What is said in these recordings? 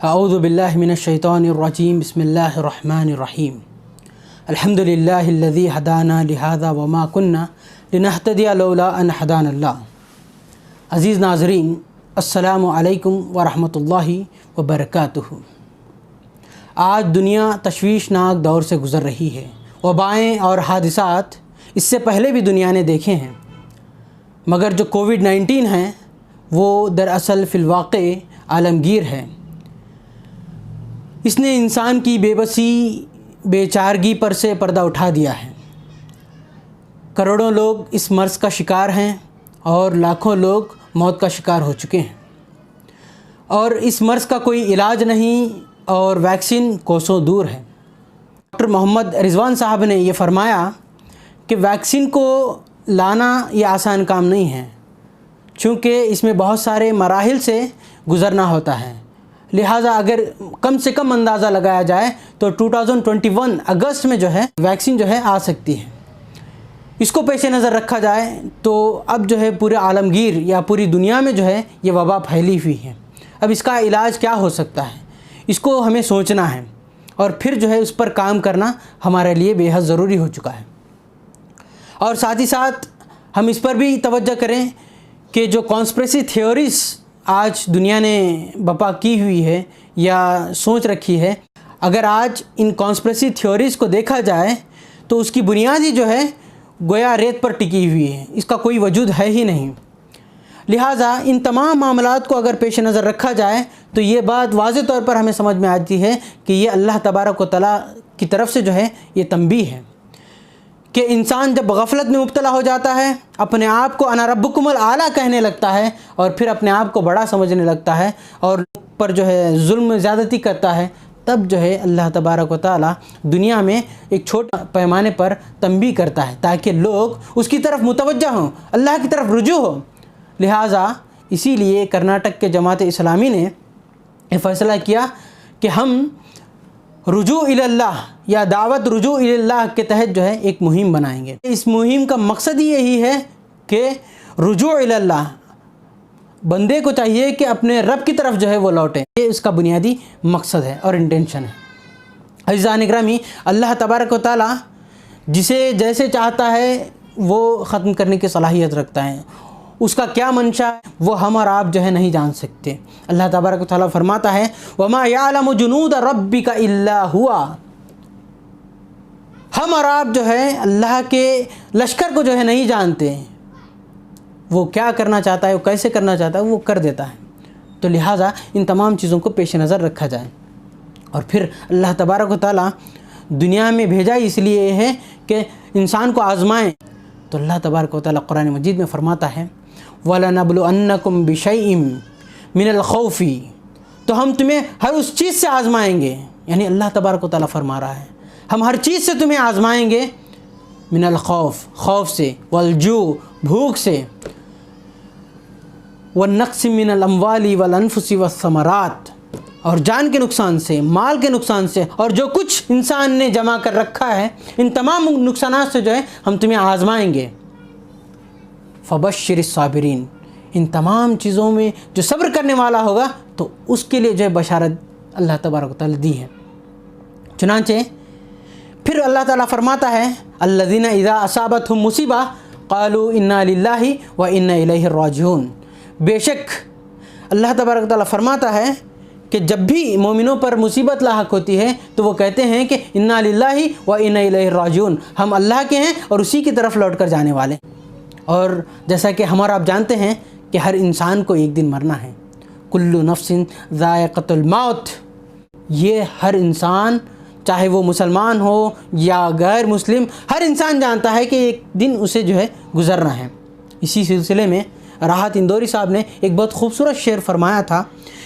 اعوذ باللہ من الشیطان الرجیم بسم اللہ الرحمن الرحیم الحمد للہ الذی ہدانا لہذا وما کنا لنہتدی لولا ان ہدانا اللہ۔ عزیز ناظرین، السلام علیکم ورحمۃ اللہ وبرکاتہ۔ آج دنیا تشویشناک دور سے گزر رہی ہے۔ وبائیں اور حادثات اس سے پہلے بھی دنیا نے دیکھے ہیں، مگر جو کووڈ-19 ہیں وہ دراصل فی الواقع عالمگیر ہے۔ اس نے انسان کی بے بسی، بے چارگی پر سے پردہ اٹھا دیا ہے۔ کروڑوں لوگ اس مرض کا شکار ہیں اور لاکھوں لوگ موت کا شکار ہو چکے ہیں، اور اس مرض کا کوئی علاج نہیں اور ویکسین کوسوں دور ہے۔ ڈاکٹر محمد رضوان صاحب نے یہ فرمایا کہ ویکسین کو لانا یہ آسان کام نہیں ہے، چونکہ اس میں بہت سارے مراحل سے گزرنا ہوتا ہے۔ لہٰذا اگر کم سے کم اندازہ لگایا جائے تو 2021 اگست میں ویکسین آ سکتی ہے۔ اس کو پیش نظر رکھا جائے تو اب پورے عالمگیر یا پوری دنیا میں یہ وبا پھیلی ہوئی ہے۔ اب اس کا علاج کیا ہو سکتا ہے، اس کو ہمیں سوچنا ہے، اور پھر اس پر کام کرنا ہمارے لیے بے حد ضروری ہو چکا ہے۔ اور ساتھ ہی ساتھ ہم اس پر بھی توجہ کریں کہ جو کانسپریسی تھیوریز آج دنیا نے بپا کی ہوئی ہے یا سوچ رکھی ہے، اگر آج ان کانسپریسی تھیوریز کو دیکھا جائے تو اس کی بنیاد ہی گویا ریت پر ٹکی ہوئی ہے، اس کا کوئی وجود ہے ہی نہیں۔ لہٰذا ان تمام معاملات کو اگر پیش نظر رکھا جائے تو یہ بات واضح طور پر ہمیں سمجھ میں آتی ہے کہ یہ اللہ تبارک و تعالیٰ کی طرف سے یہ تنبیہ ہے کہ انسان جب غفلت میں مبتلا ہو جاتا ہے، اپنے آپ کو انا ربکم الاعلیٰ کہنے لگتا ہے، اور پھر اپنے آپ کو بڑا سمجھنے لگتا ہے اور پر ظلم زیادتی کرتا ہے، تب اللہ تبارک و تعالیٰ دنیا میں ایک چھوٹے پیمانے پر تنبیہ کرتا ہے تاکہ لوگ اس کی طرف متوجہ ہوں، اللہ کی طرف رجوع ہو۔ لہٰذا اسی لیے کرناٹک کے جماعت اسلامی نے یہ فیصلہ کیا کہ ہم رجوع الی اللہ یا دعوت رجوع الی اللہ کے تحت ایک مہم بنائیں گے۔ اس مہم کا مقصد ہی یہی ہے کہ رجوع الی اللہ، بندے کو چاہیے کہ اپنے رب کی طرف وہ لوٹیں۔ یہ اس کا بنیادی مقصد ہے اور انٹینشن ہے۔ عزیزان گرامی، اللہ تبارک و تعالیٰ جسے جیسے چاہتا ہے وہ ختم کرنے کی صلاحیت رکھتا ہے۔ اس کا کیا منشا ہے وہ ہم اور آپ نہیں جان سکتے۔ اللہ تبارک و تعالیٰ فرماتا ہے وَمَا يَعْلَمُ جُنُودَ رَبِّكَ إِلَّا هُوَ۔ ہم اور آپ اللہ کے لشکر کو نہیں جانتے، وہ کیا کرنا چاہتا ہے، وہ کیسے کرنا چاہتا ہے، وہ کر دیتا ہے۔ تو لہٰذا ان تمام چیزوں کو پیش نظر رکھا جائے، اور پھر اللہ تبارک و تعالیٰ دنیا میں بھیجا اس لیے ہے کہ انسان کو آزمائیں۔ تو اللہ تبارک و تعالیٰ قرآن مجید میں فرماتا ہے وَلَنَبْلُوَنَّكُمْ بِشَيْءٍ مِّنَ الْخَوْفِ، تو ہم تمہیں ہر اس چیز سے آزمائیں گے، یعنی اللہ تبارک و تعالیٰ فرما رہا ہے ہم ہر چیز سے تمہیں آزمائیں گے، من الخوف، خوف سے، والجوع، بھوک سے، والنقص من الاموال والانفس والثمرات، اور جان کے نقصان سے، مال کے نقصان سے، اور جو کچھ انسان نے جمع کر رکھا ہے ان تمام نقصانات سے ہم تمہیں آزمائیں گے۔ فبشر الصابرین، ان تمام چیزوں میں جو صبر کرنے والا ہوگا تو اس کے لیے بشارت اللہ تبارک و تعالیٰ دی ہے۔ چنانچہ پھر اللہ تعالیٰ فرماتا ہے الذین اذا اصابتہم مصیبہ قالوا انا للہ و انا الیہ راجعون، بے شک اللہ تبارک و تعالیٰ فرماتا ہے کہ جب بھی مومنوں پر مصیبت لاحق ہوتی ہے تو وہ کہتے ہیں کہ انا للہ و انا الیہ راجعون، ہم اللہ کے ہیں اور اسی کی طرف لوٹ کر جانے والے۔ اور جیسا کہ ہمارا آپ جانتے ہیں کہ ہر انسان کو ایک دن مرنا ہے، کل نفس ذائقۃ الموت، یہ ہر انسان چاہے وہ مسلمان ہو یا غیر مسلم، ہر انسان جانتا ہے کہ ایک دن اسے گزرنا ہے۔ اسی سلسلے میں راحت اندوری صاحب نے ایک بہت خوبصورت شعر فرمایا تھا،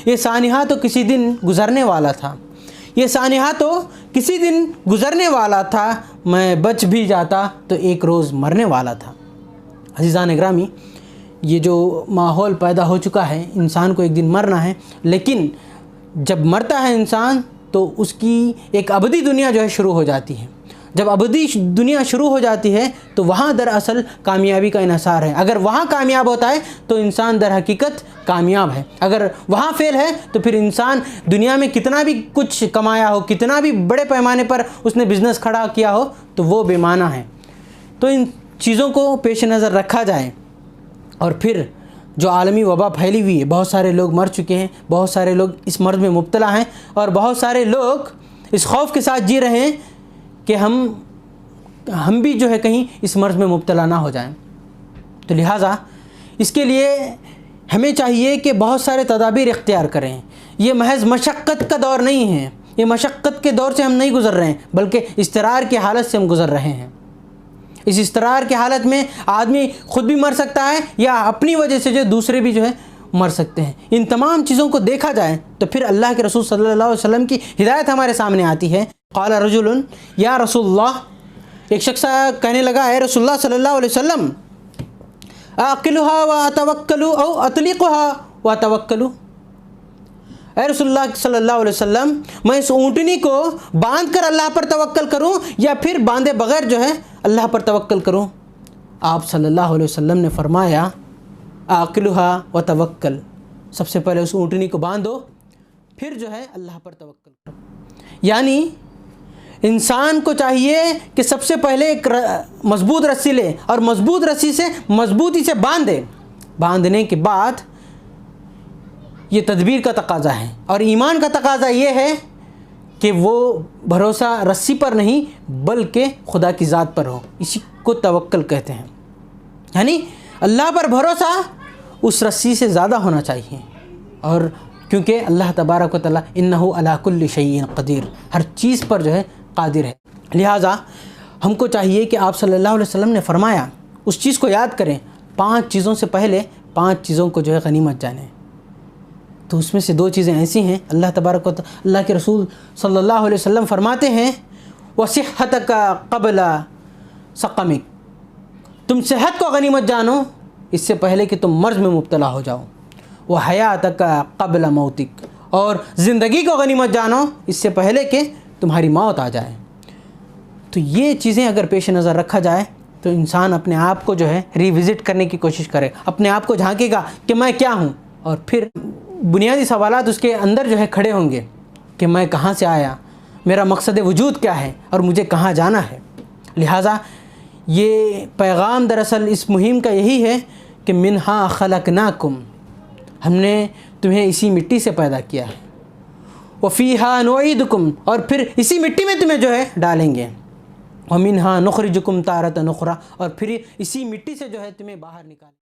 یہ سانحہ تو کسی دن گزرنے والا تھا، یہ سانحہ تو کسی دن گزرنے والا تھا، میں بچ بھی جاتا تو ایک روز مرنے والا تھا۔ عزیزان گرامی، یہ جو ماحول پیدا ہو چکا ہے، انسان کو ایک دن مرنا ہے، لیکن جب مرتا ہے انسان تو اس کی ایک ابدی دنیا شروع ہو جاتی ہے، جب ابدی دنیا شروع ہو جاتی ہے تو وہاں دراصل کامیابی کا انحصار ہے. اگر وہاں کامیاب ہوتا ہے تو انسان در حقیقت کامیاب ہے. اگر وہاں فیل ہے تو پھر انسان دنیا میں کتنا بھی کچھ کمایا ہو, کتنا بھی بڑے پیمانے پر اس نے بزنس کھڑا کیا ہو, تو وہ بے معنی ہے. تو ان چیزوں کو پیش نظر رکھا جائے. اور پھر جو عالمی وبا پھیلی ہوئی ہے, بہت سارے لوگ مر چکے ہیں, بہت سارے لوگ اس مرض میں مبتلا ہیں, اور بہت سارے لوگ اس خوف کے ساتھ جی رہے ہیں کہ ہم بھی جو ہے کہیں اس مرض میں مبتلا نہ ہو جائیں. تو لہٰذا اس کے لیے ہمیں چاہیے کہ بہت سارے تدابیر اختیار کریں. یہ محض مشقت کا دور نہیں ہے, یہ مشقت کے دور سے ہم نہیں گزر رہے ہیں, بلکہ اضطرار کی حالت سے ہم گزر رہے ہیں. اس اضطرار کی حالت میں آدمی خود بھی مر سکتا ہے یا اپنی وجہ سے جو دوسرے بھی جو ہے مر سکتے ہیں. ان تمام چیزوں کو دیکھا جائے تو پھر اللہ کے رسول صلی اللہ علیہ وسلم کی ہدایت ہمارے سامنے آتی ہے. قال رجل یا رسول اللہ, ایک شخص کہنے لگا اے رسول اللہ صلی اللہ علیہ وسلم, اعقلها واتوکل او اطلقها واتوکل. اے رسول اللہ صلی اللہ علیہ وسلم, میں اس اونٹنی کو باندھ کر اللہ پر توکل کروں یا پھر باندھے بغیر جو ہے اللہ پر توکل کروں؟ آپ صلی اللہ علیہ وسلم نے فرمایا اعقلها وتوکل, سب سے پہلے اس اونٹنی کو باندھو, پھر جو ہے اللہ پر توکل کرو. یعنی انسان کو چاہیے کہ سب سے پہلے ایک مضبوط رسی لے اور مضبوط رسی سے مضبوطی سے باندھے. باندھنے کے بعد یہ تدبیر کا تقاضا ہے, اور ایمان کا تقاضا یہ ہے کہ وہ بھروسہ رسی پر نہیں بلکہ خدا کی ذات پر ہو. اسی کو توکل کہتے ہیں. یعنی اللہ پر بھروسہ اس رسی سے زیادہ ہونا چاہیے, اور کیونکہ اللہ تبارک و تعالیٰ انہ علی کل شیء قدیر, ہر چیز پر جو ہے قادر ہے. لہٰذا ہم کو چاہیے کہ آپ صلی اللہ علیہ وسلم نے فرمایا اس چیز کو یاد کریں. 5 چیزوں سے پہلے 5 چیزوں کو جو ہے غنیمت جانیں. تو اس میں سے 2 چیزیں ایسی ہیں, اللہ تبارک و تعالیٰ, اللہ کے رسول صلی اللہ علیہ وسلم فرماتے ہیں وَصِحَّتَكَ قَبْلَ سَقَمِكَ, تم صحت کو غنیمت جانو اس سے پہلے کہ تم مرض میں مبتلا ہو جاؤ. وَحَيَاتَكَ قَبْلَ مَوْتِكَ, اور زندگی کو غنیمت جانو اس سے پہلے کہ تمہاری موت آ جائے. تو یہ چیزیں اگر پیش نظر رکھا جائے تو انسان اپنے آپ کو جو ہے ریوزٹ کرنے کی کوشش کرے, اپنے آپ کو جھانکے گا کہ میں کیا ہوں, اور پھر بنیادی سوالات اس کے اندر جو ہے کھڑے ہوں گے کہ میں کہاں سے آیا, میرا مقصد وجود کیا ہے, اور مجھے کہاں جانا ہے. لہٰذا یہ پیغام دراصل اس مہم کا یہی ہے کہ منہا خلقناکم, ہم نے تمہیں اسی مٹی سے پیدا کیا ہے. وفیہا نعیدکم, اور پھر اسی مٹی میں تمہیں جو ہے ڈالیں گے. ومنہا نخرجکم تارۃ اخری, اور پھر اسی مٹی سے جو ہے تمہیں باہر نکالیں.